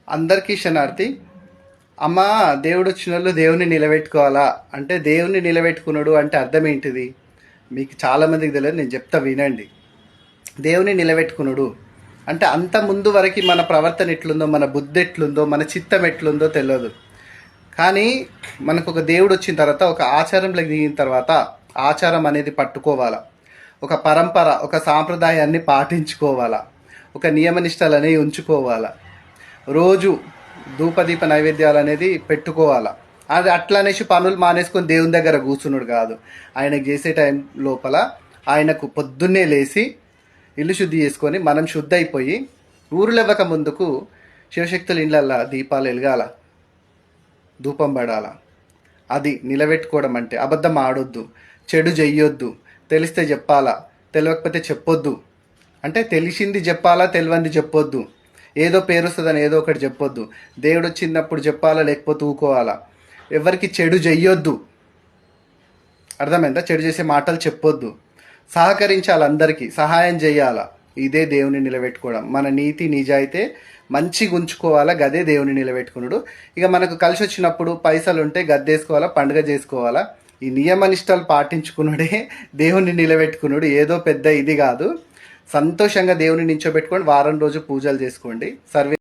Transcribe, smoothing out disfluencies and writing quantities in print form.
అందరికీ శనార్థి. అమ్మ, దేవుడు వచ్చిన వాళ్ళు దేవుని నిలబెట్టుకోవాలా అంటే దేవుని నిలబెట్టుకున్నాడు అంటే అర్థం ఏంటిది? మీకు చాలామందికి తెలియదు, నేను చెప్తా వినండి. దేవుని నిలబెట్టుకున్నాడు అంటే అంత ముందు వరకు మన ప్రవర్తన ఎట్లుందో, మన బుద్ధి ఎట్లుందో, మన చిత్తం ఎట్లుందో తెలియదు. కానీ మనకు ఒక దేవుడు వచ్చిన తర్వాత, ఒక ఆచారంలోకి దిగిన తర్వాత ఆచారం అనేది పట్టుకోవాలా, ఒక పరంపర, ఒక సాంప్రదాయాన్ని పాటించుకోవాలా, ఒక నియమనిష్టలు అనేవి ఉంచుకోవాలా, రోజు ధూపదీప నైవేద్యాలు అనేది పెట్టుకోవాలా. అది అట్లా అనేసి పనులు మానేసుకొని దేవుని దగ్గర కూర్చున్నాడు కాదు. ఆయనకు చేసే టైం లోపల ఆయనకు పొద్దున్నే లేచి ఇల్లు శుద్ధి చేసుకొని మనం శుద్ధి అయిపోయి ఊరు లేవక ముందుకు శివశక్తుల ఇళ్ళల్లో దీపాలు వెలగాల, ధూపం పడాల. అది నిలబెట్టుకోవడం అంటే. అబద్ధం ఆడొద్దు, చెడు చెయ్యొద్దు, తెలిస్తే చెప్పాలా, తెలియకపోతే చెప్పొద్దు. అంటే తెలిసింది చెప్పాలా, తెలియంది చెప్పొద్దు. ఏదో పేరు వస్తుందని ఏదో ఒకటి చెప్పొద్దు. దేవుడు వచ్చినప్పుడు చెప్పాలా, లేకపోతే ఊకోవాలా. ఎవరికి చెడు చెయ్యొద్దు, అర్థమైందా? చెడు చేసే మాటలు చెప్పొద్దు. సహకరించాలి, అందరికీ సహాయం చేయాలా. ఇదే దేవుని నిలబెట్టుకోవడం. మన నీతి నిజాయితే మంచిగా ఉంచుకోవాలా, గదే దేవుని నిలబెట్టుకున్నాడు. ఇక మనకు కలిసి వచ్చినప్పుడు పైసలు ఉంటే గద్దేసుకోవాలా, పండుగ చేసుకోవాలా. ఈ నియమ నిష్టలు పాటించుకున్నాడే దేవుని నిలబెట్టుకున్నాడు. ఏదో పెద్ద ఇది కాదు. సంతోషంగా దేవుని నించోబెట్టుకోండి, వారం రోజు పూజలు చేసుకోండి. సర్వే